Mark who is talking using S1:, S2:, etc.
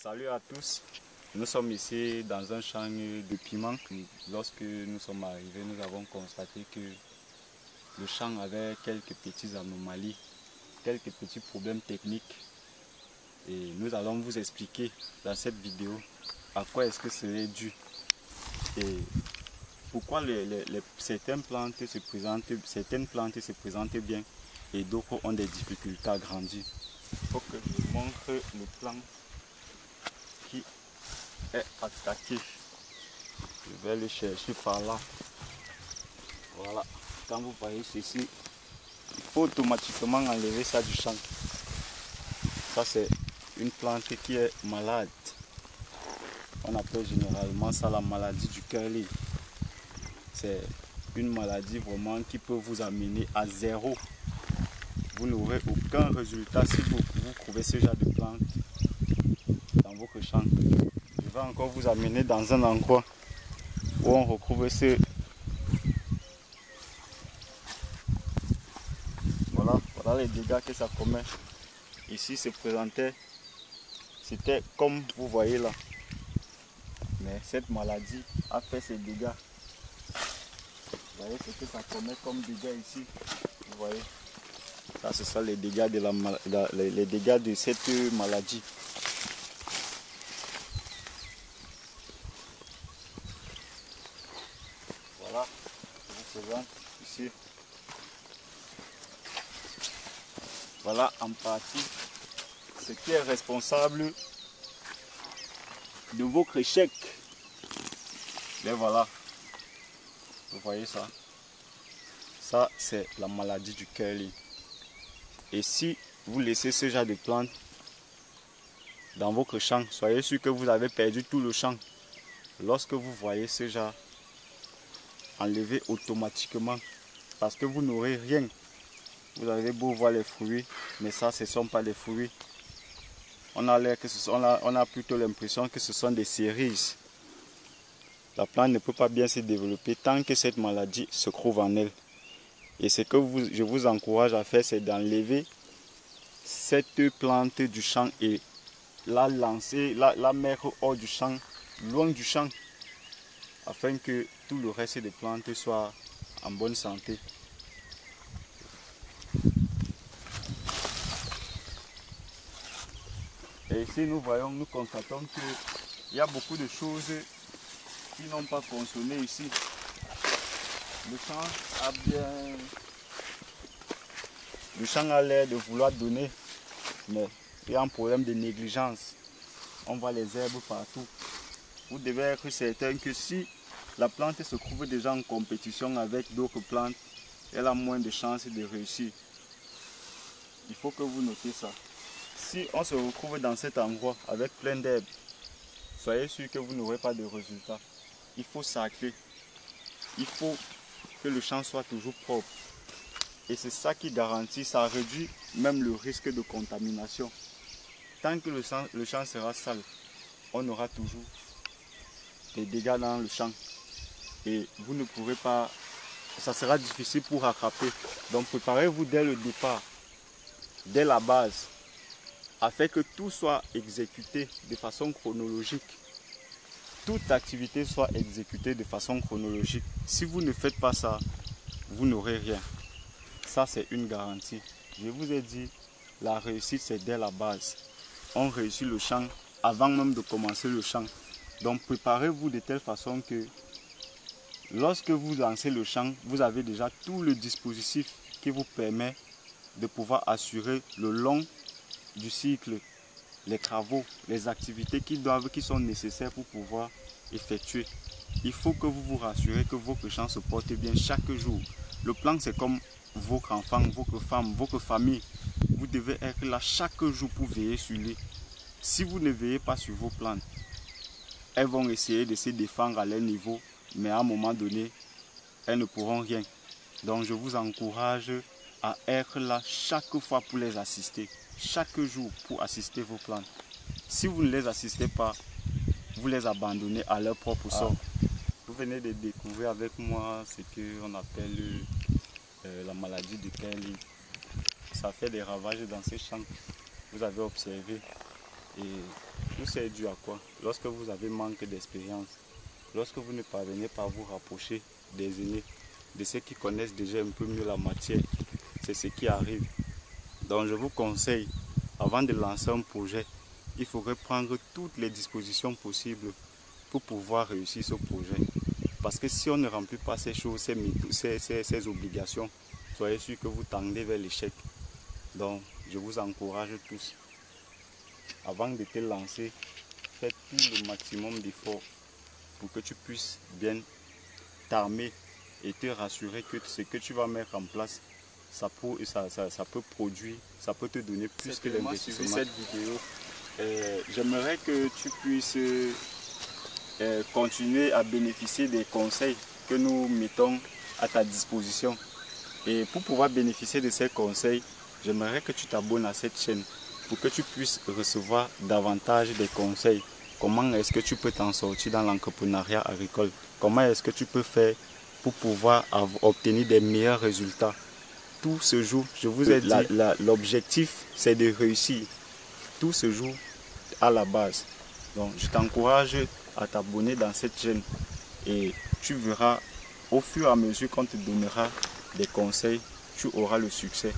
S1: Salut à tous, nous sommes ici dans un champ de piments. Lorsque nous sommes arrivés, nous avons constaté que le champ avait quelques petites anomalies, quelques petits problèmes techniques. Et nous allons vous expliquer dans cette vidéo à quoi est-ce que c'est dû et pourquoi certaines plantes se présentent bien et d'autres ont des difficultés à grandir. Il faut que je vous montre le plan qui est attaqué. Je vais le chercher par là. Voilà. Quand vous voyez ceci, il faut automatiquement enlever ça du champ. Ça c'est une plante qui est malade. On appelle généralement ça la maladie du curly. C'est une maladie vraiment qui peut vous amener à zéro. Vous n'aurez aucun résultat si vous trouvez ce genre de plante dans votre champ. Je vais encore vous amener dans un endroit où on retrouve ce... Voilà les dégâts que ça commet. Ici se présentait, c'était comme vous voyez là. Mais cette maladie a fait ses dégâts. Vous voyez ce que ça commet comme dégâts ici. Vous voyez. Ça, ce sont les dégâts de cette maladie. Voilà, je vous présente ici. Voilà en partie ce qui est responsable de votre échec. Et voilà, vous voyez ça. Ça, c'est la maladie du curly. Et si vous laissez ce genre de plantes dans votre champ, soyez sûr que vous avez perdu tout le champ. Lorsque vous voyez ce genre, enlevez automatiquement parce que vous n'aurez rien. Vous avez beau voir les fruits, mais ça ce ne sont pas des fruits. On a plutôt l'impression que ce sont des cerises. La plante ne peut pas bien se développer tant que cette maladie se trouve en elle. Et ce que je vous encourage à faire, c'est d'enlever cette plante du champ et la lancer, la mettre hors du champ, loin du champ, afin que tout le reste des plantes soit en bonne santé. Et ici nous constatons qu'il y a beaucoup de choses qui n'ont pas fonctionné ici. Le champ a l'air de vouloir donner, mais il y a un problème de négligence. On voit les herbes partout. Vous devez être certain que si la plante se trouve déjà en compétition avec d'autres plantes, elle a moins de chances de réussir. Il faut que vous notez ça. Si on se retrouve dans cet endroit avec plein d'herbes, soyez sûr que vous n'aurez pas de résultat. Il faut sacler. Il faut que le champ soit toujours propre. Et c'est ça qui garantit, ça réduit même le risque de contamination. Tant que le champ sera sale, on aura toujours des dégâts dans le champ. Et vous ne pourrez pas, ça sera difficile pour rattraper. Donc préparez-vous dès le départ, dès la base, afin que tout soit exécuté de façon chronologique. Toute activité soit exécutée de façon chronologique. Si vous ne faites pas ça, vous n'aurez rien. Ça, c'est une garantie. Je vous ai dit, la réussite, c'est dès la base. On réussit le champ avant même de commencer le champ. Donc, préparez-vous de telle façon que lorsque vous lancez le champ, vous avez déjà tout le dispositif qui vous permet de pouvoir assurer le long du cycle, les travaux, les activités qui sont nécessaires pour pouvoir effectuer. Il faut que vous vous rassurez que votre champ se porte bien chaque jour. Le plan, c'est comme votre enfant, votre femme, votre famille. Vous devez être là chaque jour pour veiller sur lui. Si vous ne veillez pas sur vos plantes, elles vont essayer de se défendre à leur niveau, mais à un moment donné, elles ne pourront rien. Donc je vous encourage à être là chaque fois pour les assister, chaque jour pour assister vos plantes. Si vous ne les assistez pas, vous les abandonnez à leur propre sort. Vous venez de découvrir avec moi ce qu'on appelle la maladie de curly. Ça fait des ravages dans ces champs. Vous avez observé. Et tout c'est dû à quoi? Lorsque vous avez manque d'expérience, lorsque vous ne parvenez pas à vous rapprocher des aînés, de ceux qui connaissent déjà un peu mieux la matière, c'est ce qui arrive. Donc je vous conseille, avant de lancer un projet, il faudrait prendre toutes les dispositions possibles pour pouvoir réussir ce projet. Parce que si on ne remplit pas ces choses, ces obligations, soyez sûr que vous tendez vers l'échec. Donc je vous encourage tous, avant de te lancer, faites tout le maximum d'efforts pour que tu puisses bien t'armer et te rassurer que ce que tu vas mettre en place, ça peut produire, ça peut te donner plus que l'investissement. Cette vidéo, j'aimerais que tu puisses continuer à bénéficier des conseils que nous mettons à ta disposition. Et pour pouvoir bénéficier de ces conseils, j'aimerais que tu t'abonnes à cette chaîne pour que tu puisses recevoir davantage de conseils. Comment est-ce que tu peux t'en sortir dans l'entrepreneuriat agricole? Comment est-ce que tu peux faire pour pouvoir obtenir des meilleurs résultats? Tout se joue, je vous ai dit, l'objectif c'est de réussir. Tout se joue à la base. Donc je t'encourage à t'abonner dans cette chaîne et tu verras au fur et à mesure qu'on te donnera des conseils, tu auras le succès.